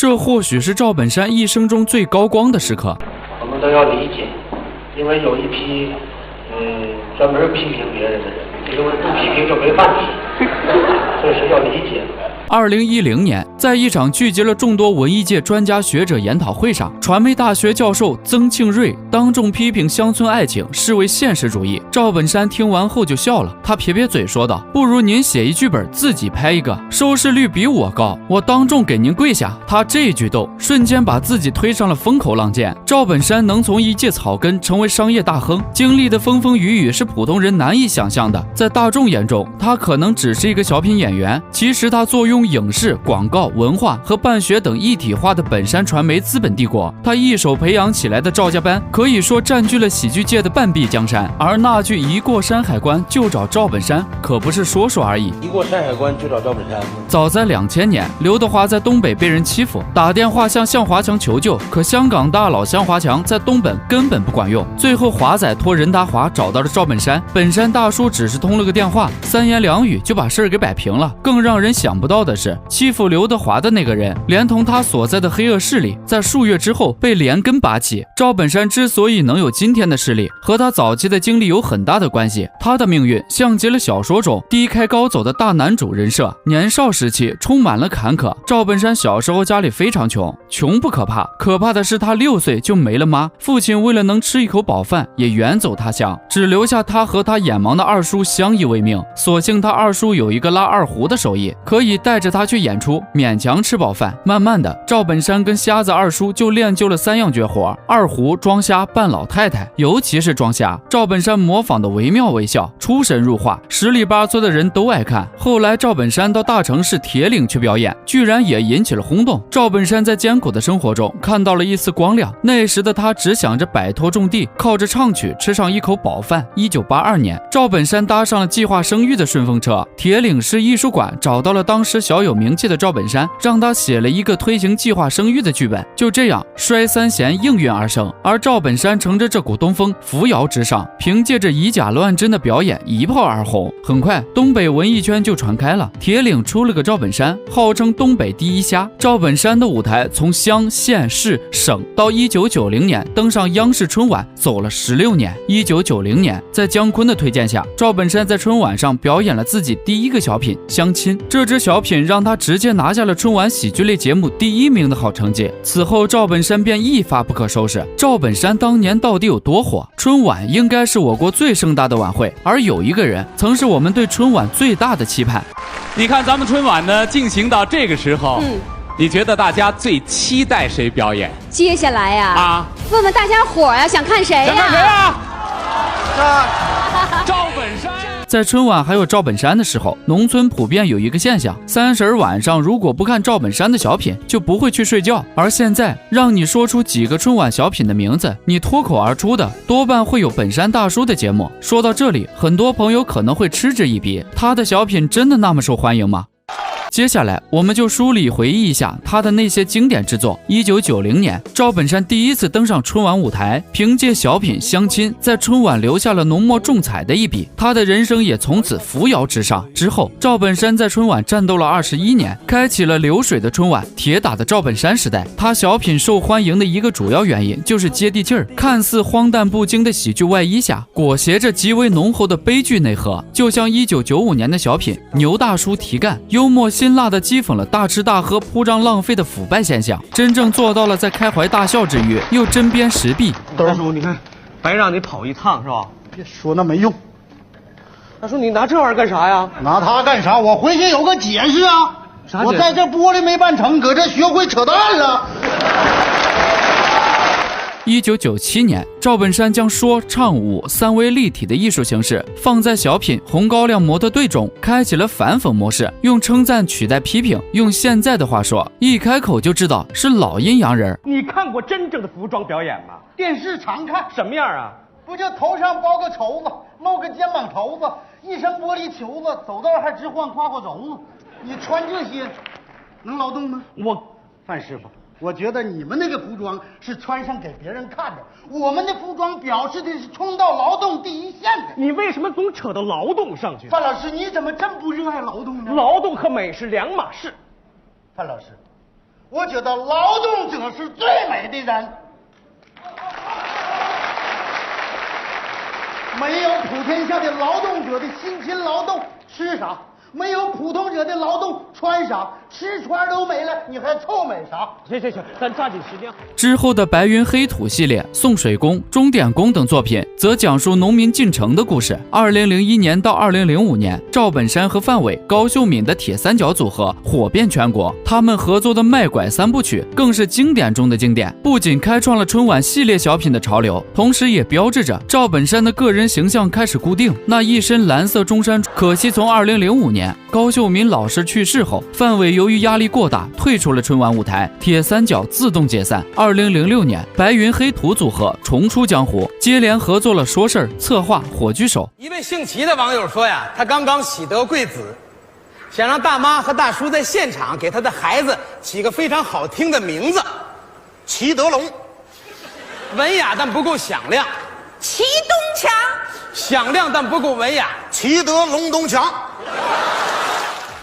这或许是赵本山一生中最高光的时刻。我们都要理解，因为有一批专门批评别人的人，因为不批评就没饭吃，这是要理解的。2010年，在一场聚集了众多文艺界专家学者研讨会上，传媒大学教授曾庆瑞当众批评乡村爱情视为现实主义。赵本山听完后就笑了，他撇撇嘴说道：“不如您写一剧本自己拍一个，收视率比我高，我当众给您跪下。”他这一举动瞬间把自己推上了风口浪尖。赵本山能从一介草根成为商业大亨，经历的风风雨雨是普通人难以想象的。在大众眼中，他可能只是一个小品演员，其实他坐拥影视、广告、文化和办学等一体化的本山传媒资本帝国。他一手培养起来的赵家班可以说占据了喜剧界的半壁江山，而那句一过山海关就找赵本山可不是说说而已。一过山海关就找赵本山。早在2000年，刘德华在东北被人欺负，打电话向向华强求救，可香港大佬向华强在东北根本不管用。最后华仔托任达华找到了赵本山，本山大叔只是通了个电话，3言2语就把事儿给摆平了。更让人想不到的是，欺负刘德华的那个人，连同他所在的黑恶势力，在数月之后被连根拔起。赵本山之所以能有今天的势力，和他早期的经历有很大的关系。他的命运像极了小说中低开高走的大男主人设，年少时期充满了坎坷。赵本山小时候家里非常穷，穷不可怕，可怕的是他6岁就没了妈，父亲为了能吃一口饱饭，也远走他乡，只留下他和他眼盲的二叔相依为命。所幸他二叔有一个拉二胡的手艺，可以带着他去演出，勉强吃饱饭。慢慢的，赵本山跟瞎子二叔就练就了3样绝活：二胡、装瞎、扮老太太。尤其是装瞎，赵本山模仿的惟妙惟肖，出神入化，十里八村的人都爱看。后来赵本山到大城市铁岭去表演，居然也引起了轰动。赵本山在艰苦的生活中看到了一丝光亮，那时的他只想着摆脱种地，靠着唱曲吃上一口饱饭。1982年，赵本山搭上了计划生育的顺风车，铁岭市艺术馆找到了当时小有名气的赵本山，让他写了一个推行计划生育的剧本。就这样，衰三弦应运而生，而赵本山乘着这股东风扶摇直上，凭借着以假乱真的表演一炮而红。很快，东北文艺圈就传开了，铁岭出了个赵本山，号称东北第一虾。赵本山的舞台从乡、县、市、省到1990年登上央视春晚，走了16年。1990年，在姜昆的推荐下，赵本山在春晚上表演了自己第一个小品《相亲》，这支小品让他直接拿下了春晚喜剧类节目第1名的好成绩。此后，赵本山便一发不可收拾。赵本山当年到底有多火？春晚应该是我国最盛大的晚会，而有一个人曾是我们对春晚最大的期盼。你看咱们春晚呢进行到这个时候，你觉得大家最期待谁表演？接下来呀，问问大家伙呀，想看谁呀？想看谁啊？赵本山。在春晚还有赵本山的时候，农村普遍有一个现象：30晚上如果不看赵本山的小品，就不会去睡觉。而现在，让你说出几个春晚小品的名字，你脱口而出的多半会有本山大叔的节目。说到这里，很多朋友可能会嗤之以鼻，他的小品真的那么受欢迎吗？接下来，我们就梳理回忆一下他的那些经典之作。1990年，赵本山第一次登上春晚舞台，凭借小品《相亲》在春晚留下了浓墨重彩的一笔，他的人生也从此扶摇直上。之后，赵本山在春晚战斗了21年，开启了流水的春晚、铁打的赵本山时代。他小品受欢迎的一个主要原因就是接地气儿，看似荒诞不经的喜剧外衣下，裹挟着极为浓厚的悲剧内核。就像1995年的小品《牛大叔提干》，幽默辛辣地讥讽了大吃大喝铺张浪费的腐败现象，真正做到了在开怀大笑之余又针砭时弊。大叔，你看，白让你跑一趟是吧？别说那没用。大叔，你拿这玩意儿干啥呀？拿它干啥？我回去有个解释啊。啥解释？我在这玻璃没办成，搁这学会扯淡了。1997年，赵本山将说唱舞3维立体的艺术形式放在小品《红高粱模特队》中，开启了反讽模式，用称赞取代批评。用现在的话说，一开口就知道是老阴阳人。你看过真正的服装表演吗？电视常看。什么样啊？不就头上包个绸子，露个肩膀头子，一身玻璃球子，走道还直晃胯胯轴子。你穿这些，能劳动吗？范师傅，我觉得你们那个服装是穿上给别人看的，我们的服装表示的是冲到劳动第一线的。你为什么总扯到劳动上去？范老师，你怎么真不热爱劳动呢？劳动和美是两码事。范老师，我觉得劳动者是最美的人。没有普天下的劳动者的辛勤劳动，吃啥？没有普通者的劳动，穿啥？吃穿都没了，你还臭美啥？行，咱抓紧时间。之后的白云黑土系列、送水工、钟点工等作品，则讲述农民进城的故事。2001年到2005年，赵本山和范伟、高秀敏的铁三角组合火遍全国，他们合作的卖拐三部曲更是经典中的经典，不仅开创了春晚系列小品的潮流，同时也标志着赵本山的个人形象开始固定。那一身蓝色中山，可惜从2005年高秀敏老师去世后，范伟由于压力过大退出了春晚舞台，铁三角自动解散。2006年，白云黑土组合重出江湖，接连合作了说事儿、策划、火炬手。一位姓齐的网友说呀，他刚刚喜得贵子，想让大妈和大叔在现场给他的孩子起个非常好听的名字，齐德龙，文雅但不够响亮；齐东强，响亮但不够文雅；齐德龙东强。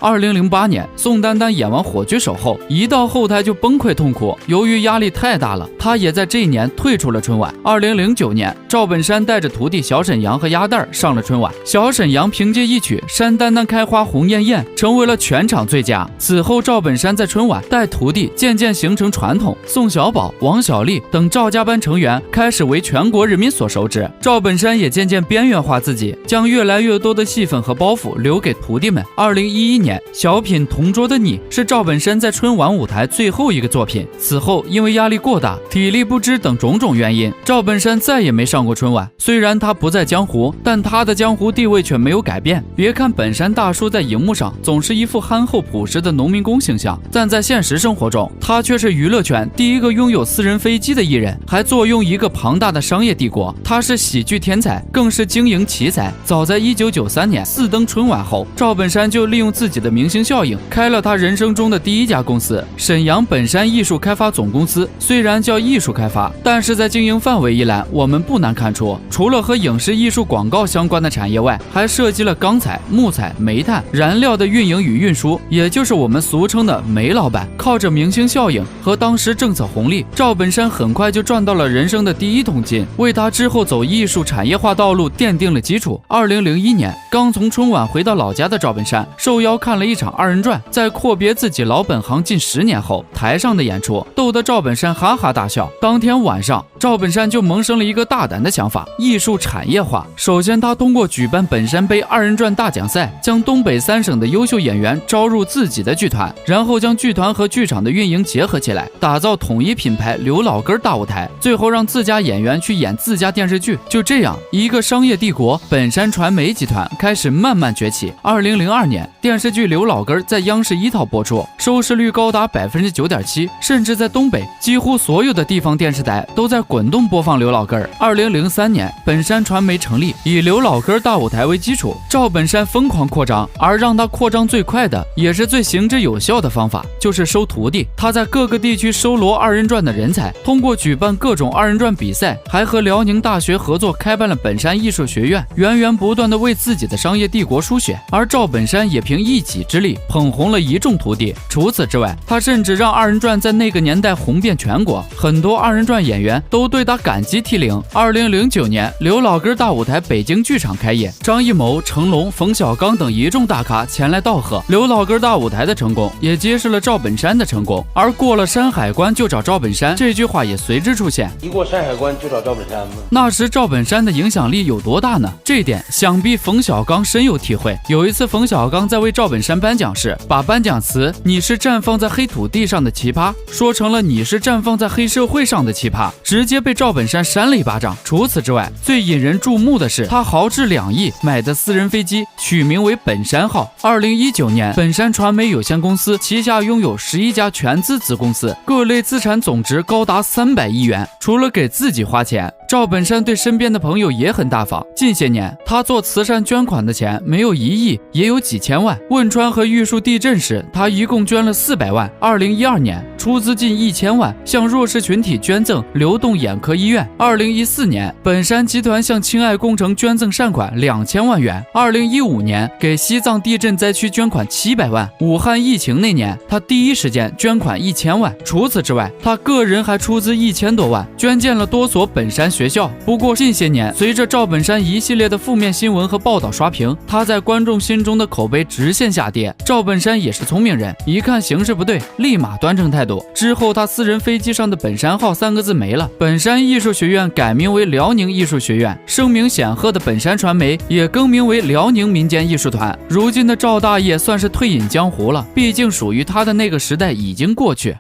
2008年，宋丹丹演完火炬手后，一到后台就崩溃痛哭，由于压力太大了，她也在这一年退出了春晚。2009年，赵本山带着徒弟小沈阳和鸭蛋上了春晚，小沈阳凭借一曲《山丹丹开花红艳艳》成为了全场最佳。此后，赵本山在春晚带徒弟渐渐形成传统，宋小宝、王小利等赵家班成员开始为全国人民所熟知。赵本山也渐渐边缘化自己，将越来越多的戏份和包袱留给徒弟们。2011年，小品《同桌的你》是赵本山在春晚舞台最后一个作品。此后因为压力过大、体力不支等种种原因，赵本山再也没上过春晚。虽然他不在江湖，但他的江湖地位却没有改变。别看本山大叔在荧幕上总是一副憨厚朴实的农民工形象，但在现实生活中，他却是娱乐圈第一个拥有私人飞机的艺人，还坐拥一个庞大的商业帝国。他是喜剧天才，更是经营奇才。早在1993年4登春晚后，赵本山就利用自己的明星效应，开了他人生中的第一家公司——沈阳本山艺术开发总公司。虽然叫艺术开发，但是在经营范围一栏，我们不难看出，除了和影视艺术广告相关的产业外，还涉及了钢材、木材、煤炭、燃料的运营与运输，也就是我们俗称的煤老板。靠着明星效应和当时政策红利，赵本山很快就赚到了人生的第一桶金，为他之后走艺术产业化道路奠定了基础。2001年，刚从春晚回到老家的赵本山受邀看了一场二人转，在阔别自己老本行近10年后，台上的演出逗得赵本山哈哈大笑。当天晚上，赵本山就萌生了一个大胆的想法：艺术产业化。首先，他通过举办本山杯二人转大奖赛，将东北3省的优秀演员招入自己的剧团，然后将剧团和剧场的运营结合起来，打造统一品牌刘老根大舞台，最后让自家演员去演自家电视剧。就这样，一个商业帝国本山传媒集团开始慢慢崛起。2002年，电视剧刘老根在央视1套播出，收视率高达9.7%，甚至在东北几乎所有的地方电视台都在滚动播放刘老根。2003年，本山传媒成立，以刘老根大舞台为基础，赵本山疯狂扩张，而让他扩张最快的，也是最行之有效的方法，就是收徒弟。他在各个地区收罗二人转的人才，通过举办各种二人转比赛，还和辽宁大学合作开办了本山艺术学院，源源不断的为自己的商业帝国输血。而赵本山也凭一己之力捧红了一众徒弟。除此之外，他甚至让二人转在那个年代红遍全国，很多二人转演员都对他感激涕零。2009年，刘老根大舞台北京剧场开业，张艺谋、成龙、冯小刚等一众大咖前来道贺。刘老根大舞台的成功，也揭示了赵本山的成功。而过了山海关就找赵本山这句话也随之出现。一过山海关就找赵本山吗？那时赵本山的影响力有多大呢？这点想必冯小刚深有体会。有一次，冯小刚在为赵本山颁奖时，把颁奖词“你是绽放在黑土地上的奇葩”说成了“你是绽放在黑社会上的奇葩”，直接被赵本山扇了一巴掌。除此之外，最引人注目的是他豪掷2亿买的私人飞机，取名为本山号。2019年，本山传媒有限公司旗下拥有11家全资子公司，各类资产总值高达300亿元。除了给自己花钱，赵本山对身边的朋友也很大方，近些年他做慈善捐款的钱没有1亿，也有几千万。汶川和玉树地震时，他一共捐了400万。2012年出资近1000万向弱势群体捐赠流动眼科医院。2014年，本山集团向亲爱工程捐赠善款2000万元。2015年给西藏地震灾区捐款700万。武汉疫情那年，他第一时间捐款1000万。除此之外，他个人还出资1000多万，捐建了多所本山学校。不过近些年，随着赵本山一系列的负面新闻和报道刷屏，他在观众心中的口碑直线下跌。赵本山也是聪明人，一看形势不对，立马端正态度。之后他私人飞机上的本山号3个字没了，本山艺术学院改名为辽宁艺术学院，声名显赫的本山传媒也更名为辽宁民间艺术团。如今的赵大爷算是退隐江湖了，毕竟属于他的那个时代已经过去。